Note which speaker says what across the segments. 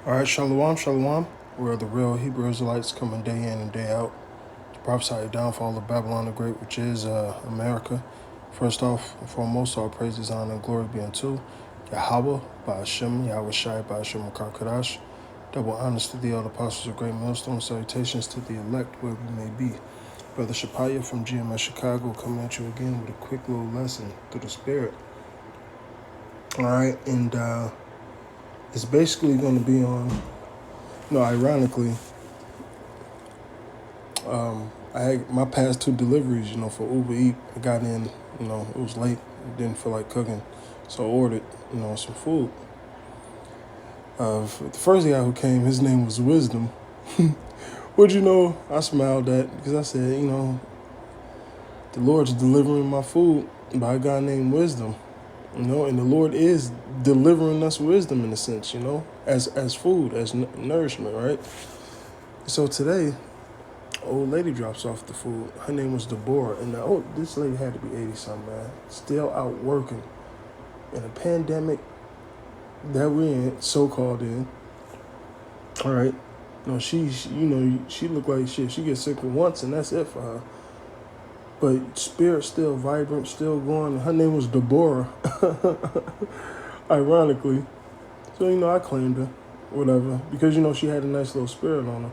Speaker 1: All right, shalom, shalom. We're the real Hebrew Israelites coming day in and day out to prophesy the downfall of Babylon the Great, which is America. First off and foremost, all praises, honor, and glory be unto Yahweh, Ba'ashem, Yahweh Shai, Ba'ashem, Makar Double honors to the elder apostles of Great Millstone. Salutations to the elect, where we may be. Brother Shapaya from GMS Chicago coming at you again with a quick little lesson through the Spirit. All right, and it's basically going to be on, ironically, I had my past two deliveries, for Uber Eats. I got in, it was late, didn't feel like cooking, so I ordered, some food. The first guy who came, his name was Wisdom. Which, I smiled at because I said, the Lord's delivering my food by a guy named Wisdom, and the Lord is delivering us wisdom in a sense, as food, as nourishment, right? So today, old lady drops off the food. Her name was Deborah, and this lady had to be 80-something, man. Still out working in a pandemic that we're in, so-called in. All right, she looked like shit. She gets sick once, and that's it for her. But spirit still vibrant, still going. Her name was Deborah, ironically. So I claimed her, whatever, because she had a nice little spirit on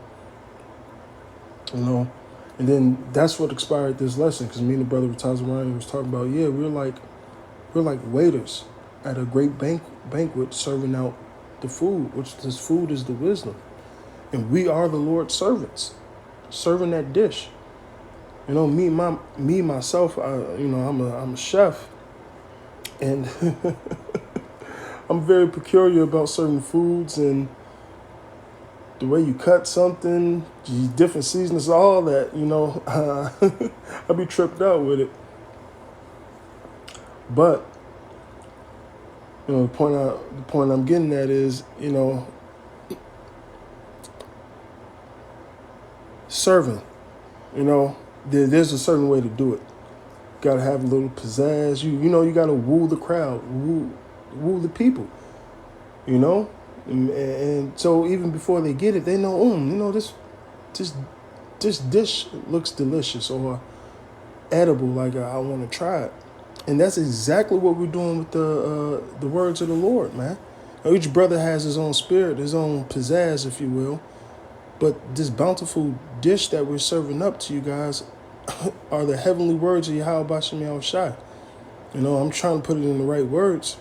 Speaker 1: her. And then that's what inspired this lesson, because me and the brother Tazarani was talking about, we're like waiters at a great banquet serving out the food, which this food is the wisdom. And we are the Lord's servants, serving that dish. Myself, I'm a chef, and I'm very peculiar about certain foods and the way you cut something, different seasons, all that, I'll be tripped out with it. But, the point I'm getting at is, serving, there's a certain way to do it. You gotta have a little pizzazz. You gotta woo the crowd, woo the people, And so even before they get it, they know, this dish looks delicious or edible, like I want to try it. And that's exactly what we're doing with the words of the Lord, man. Each brother has his own spirit, his own pizzazz, if you will. But this bountiful dish that we're serving up to you guys are the heavenly words of Yahweh B'Shem Yahweh Shai. I'm trying to put it in the right words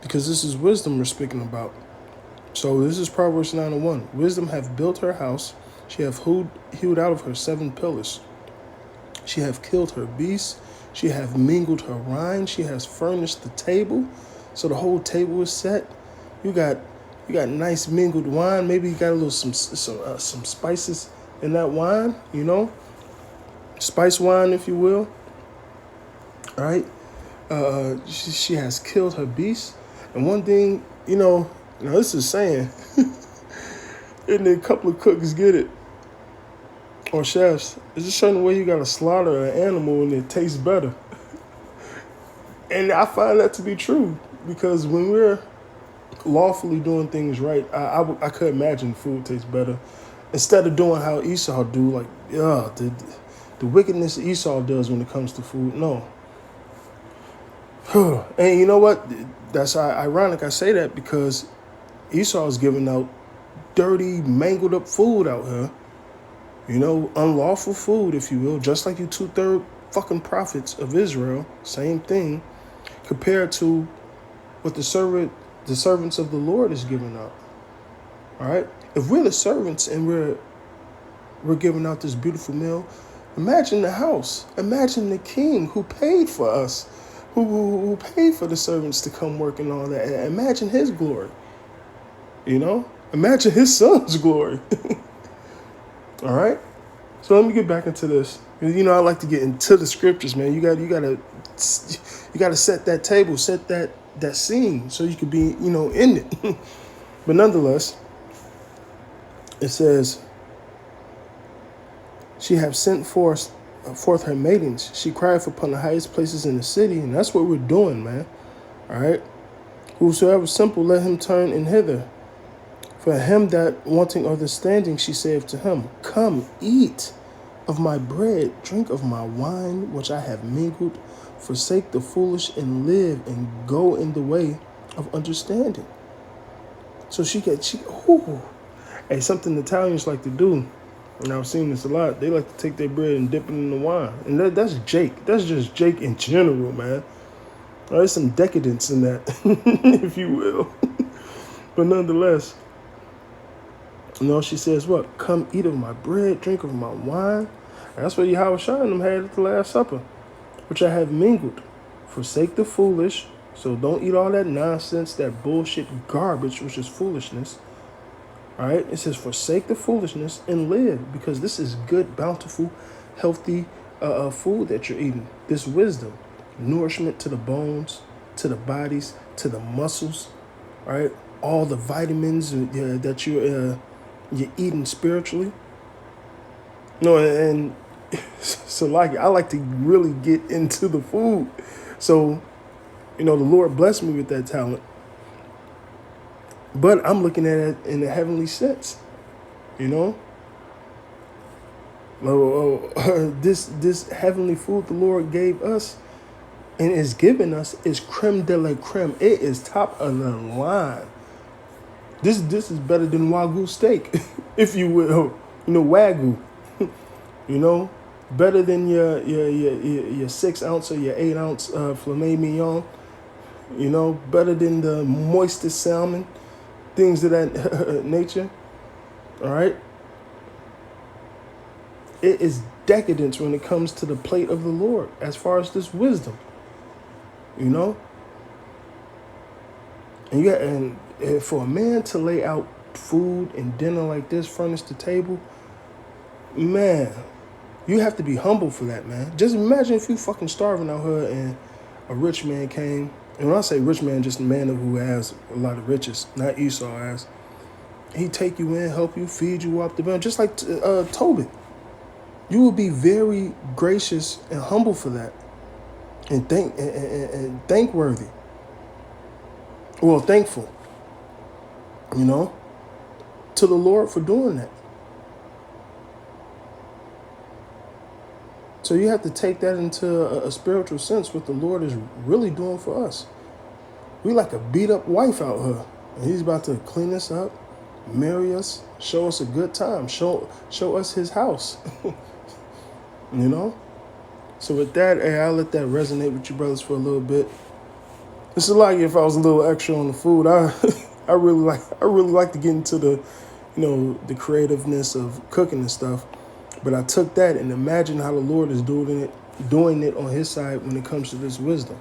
Speaker 1: because this is wisdom we're speaking about. So this is Proverbs 9:1. Wisdom hath built her house. She hath hewed out of her 7 pillars. She hath killed her beasts. She hath mingled her wine. She has furnished the table. So the whole table is set. You got nice mingled wine. Maybe you got a little some spices in that wine. Spice wine, if you will. All right. She has killed her beasts. And one thing, this is saying, and a couple of cooks get it, or chefs. There's a certain way you got to slaughter an animal and it tastes better. And I find that to be true because when we're lawfully doing things right, I could imagine food tastes better instead of doing how Esau do, like, the wickedness Esau does when it comes to food. No. And you know what? That's ironic I say that because Esau's giving out dirty, mangled up food out here. Unlawful food, if you will, just like you 2/3 fucking prophets of Israel, same thing, compared to what the servants of the Lord is giving out. All right? If we're the servants and we're giving out this beautiful meal, imagine the house. Imagine the king who paid for us, who paid for the servants to come work and all that. Imagine his glory. Imagine his son's glory. All right? So let me get back into this. I like to get into the scriptures, man. You gotta set that table, set that scene so you could be, in it. But nonetheless, it says, she have sent forth her maidens. She cried upon the highest places in the city, and that's what we're doing, man. All right? Whosoever simple, let him turn in hither. For him that wanting understanding, she saith to him, Come, eat of my bread, drink of my wine, which I have mingled. Forsake the foolish and live, and go in the way of understanding. So hey, something Italians like to do, and I've seen this a lot. They like to take their bread and dip it in the wine, and that's Jake. That's just Jake in general, man. There's some decadence in that, if you will. But nonetheless, she says, what? Come eat of my bread, drink of my wine. And that's what Yahweh Shai and them had at the Last Supper, which I have mingled. Forsake the foolish. So don't eat all that nonsense, that bullshit garbage, which is foolishness. All right? It says, forsake the foolishness and live, because this is good, bountiful, healthy food that you're eating. This wisdom, nourishment to the bones, to the bodies, to the muscles, right? All the vitamins that you're eating spiritually. And so I like to really get into the food. So, the Lord blessed me with that talent. But I'm looking at it in a heavenly sense, This heavenly food the Lord gave us and is giving us is creme de la creme. It is top of the line. This is better than Wagyu steak, if you will. Wagyu. Better than your 6 ounce or your 8 ounce filet mignon. Better than the moistest salmon, things of that nature. All right. It is decadence when it comes to the plate of the Lord, as far as this wisdom. And for a man to lay out food and dinner like this, furnish the table, man, you have to be humble for that, man. Just imagine if you fucking starving out here and a rich man came. And when I say rich man, just a man who has a lot of riches, not Esau has. He'd take you in, help you, feed you up the bed, just like Tobit. You will be very gracious and humble for that, and thankworthy. Well, thankful, to the Lord for doing that. So you have to take that into a spiritual sense, what the Lord is really doing for us. We like a beat up wife out here, and he's about to clean us up, marry us, show us a good time, show us his house. So with that, I'll let that resonate with you brothers for a little bit. It's like if I was a little extra on the food. I really like to get into the, the creativeness of cooking and stuff. But I took that and imagine how the Lord is doing it on his side when it comes to this wisdom.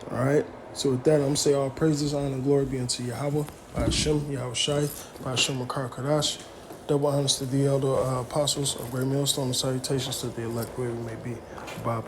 Speaker 1: All right. So with that, I'm going to say all praises, honor, and glory be unto Yahweh, by Hashem, Yahweh Shai, by Hashem Makar Kadash. Double honors to the elder apostles of Great Millstone, and salutations to the elect wherever we may be. Bob.